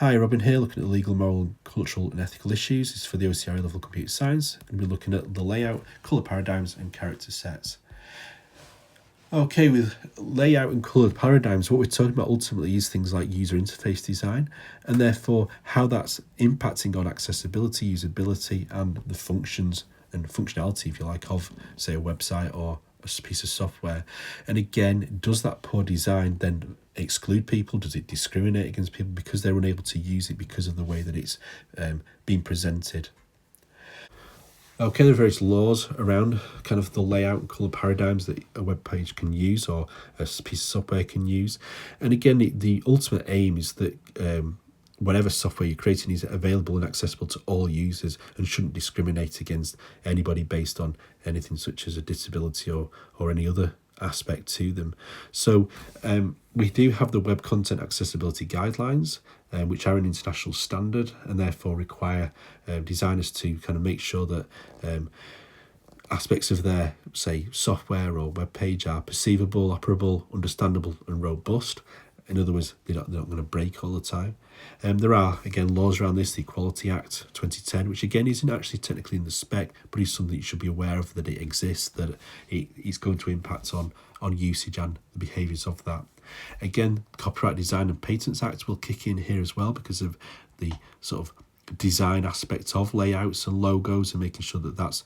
Hi, Robin here, looking at legal, moral, cultural and ethical issues. This is for the OCR A-Level Computer Science, and we're looking at the layout, colour paradigms and character sets. Okay, with layout and colour paradigms, what we're talking about ultimately is things like user interface design, and therefore how that's impacting on accessibility, usability and the functions and functionality, if you like, of, say, a website or a piece of software. And again, does that poor design then exclude people? Does it discriminate against people because they're unable to use it because of the way that it's being presented? Okay, there are various laws around kind of the layout and colour paradigms that a web page can use or a piece of software can use. And again, the ultimate aim is that whatever software you're creating is available and accessible to all users and shouldn't discriminate against anybody based on anything such as a disability or any other aspect to them. So we do have the Web Content Accessibility Guidelines, which are an international standard and therefore require designers to kind of make sure that aspects of their, say, software or web page are perceivable, operable, understandable and robust. In other words, they're not going to break all the time. There are, again, laws around this, the Equality Act 2010, which again isn't actually technically in the spec, but is something you should be aware of, that it exists, that it's going to impact on usage and the behaviours of that. Again, Copyright Design and Patents Act will kick in here as well because of the sort of design aspect of layouts and logos and making sure that that's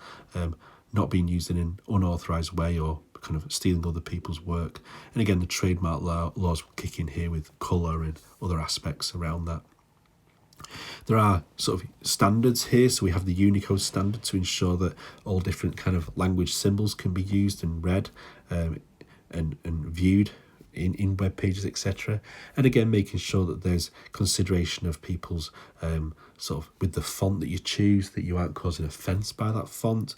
not being used in an unauthorised way or kind of stealing other people's work. And again, the trademark laws will kick in here with colour and other aspects around that. There are sort of standards here, so we have the Unicode standard to ensure that all different kind of language symbols can be used and read and viewed in web pages, etc. And again, making sure that there's consideration of people's sort of with the font that you choose, that you aren't causing offence by that font,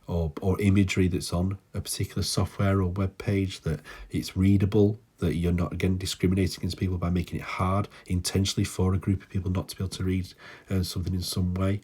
or imagery that's on a particular software or web page, that it's readable, that you're not, again, discriminating against people by making it hard intentionally for a group of people not to be able to read something in some way.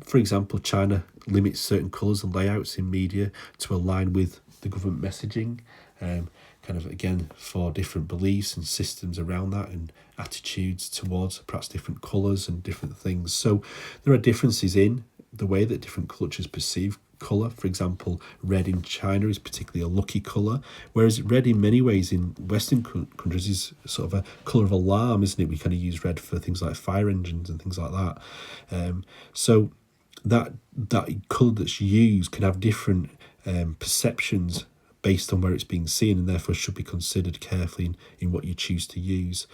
For example, China limits certain colours and layouts in media to align with the government messaging, kind of, again, for different beliefs and systems around that and attitudes towards perhaps different colours and different things. So there are differences in the way that different cultures perceive colour. For example, red in China is particularly a lucky colour, whereas red in many ways in Western countries is sort of a colour of alarm, isn't it? We kind of use red for things like fire engines and things like that. So that colour that's used can have different perceptions based on where it's being seen, and therefore should be considered carefully in what you choose to use.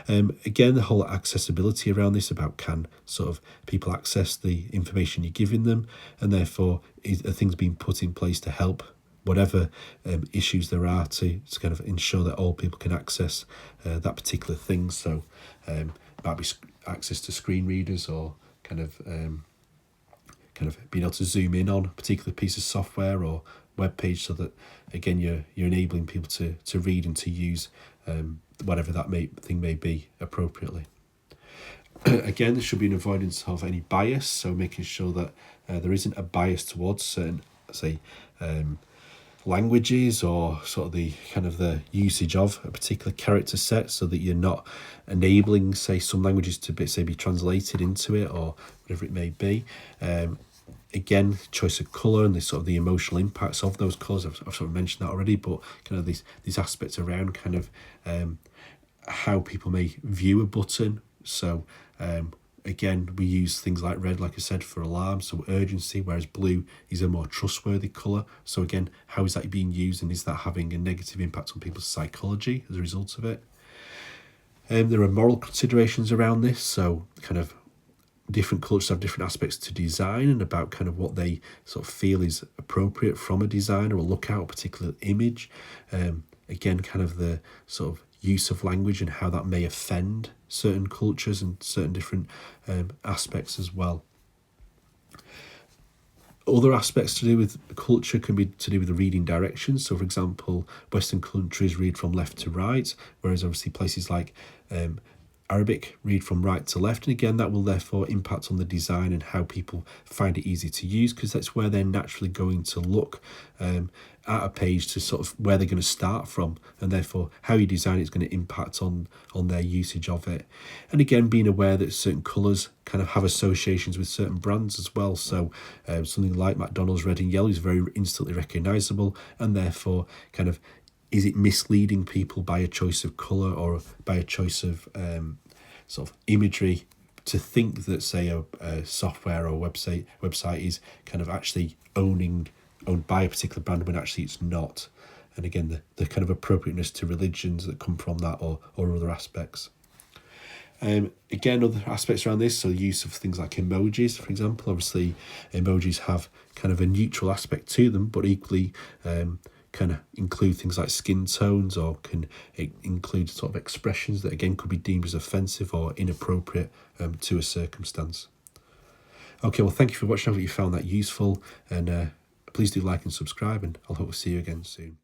Again, the whole accessibility around this, about can sort of people access the information you're giving them, and therefore are things being put in place to help whatever issues there are to kind of ensure that all people can access that particular thing. So might be access to screen readers or kind of being able to zoom in on a particular piece of software or web page, so that again you're enabling people to read and to use whatever that thing may be appropriately. Again, there should be an avoidance of any bias, so making sure that there isn't a bias towards certain, say, languages or sort of the kind of the usage of a particular character set, so that you're not enabling, say, some languages to be translated into it or whatever it may be. Again, choice of colour and the sort of the emotional impacts of those colours. I've sort of mentioned that already, but kind of these aspects around kind of how people may view a button. So again, we use things like red, like I said, for alarm, so urgency, whereas blue is a more trustworthy colour. So again, how is that being used, and is that having a negative impact on people's psychology as a result of it? There are moral considerations around this, so kind of different cultures have different aspects to design and about kind of what they sort of feel is appropriate from a designer or look at a particular image. Again, kind of the sort of use of language and how that may offend certain cultures and certain different aspects as well. Other aspects to do with culture can be to do with the reading directions. So, for example, Western countries read from left to right, whereas obviously places like Arabic, read from right to left. And again, that will therefore impact on the design and how people find it easy to use, because that's where they're naturally going to look at a page to sort of where they're going to start from, and therefore how you design it is going to impact on their usage of it. And again, being aware that certain colours kind of have associations with certain brands as well. So something like McDonald's red and yellow is very instantly recognisable, and therefore kind of, is it misleading people by a choice of colour or by a choice of sort of imagery to think that, say, a software or website is kind of actually owned by a particular brand when actually it's not? And again, the kind of appropriateness to religions that come from that, or other aspects. Again, other aspects around this, so the use of things like emojis, for example. Obviously, emojis have kind of a neutral aspect to them, but equally kind of include things like skin tones, or can include sort of expressions that again could be deemed as offensive or inappropriate to a circumstance. Okay, well, thank you for watching. I hope you found that useful, and please do like and subscribe, and I'll hope to see you again soon.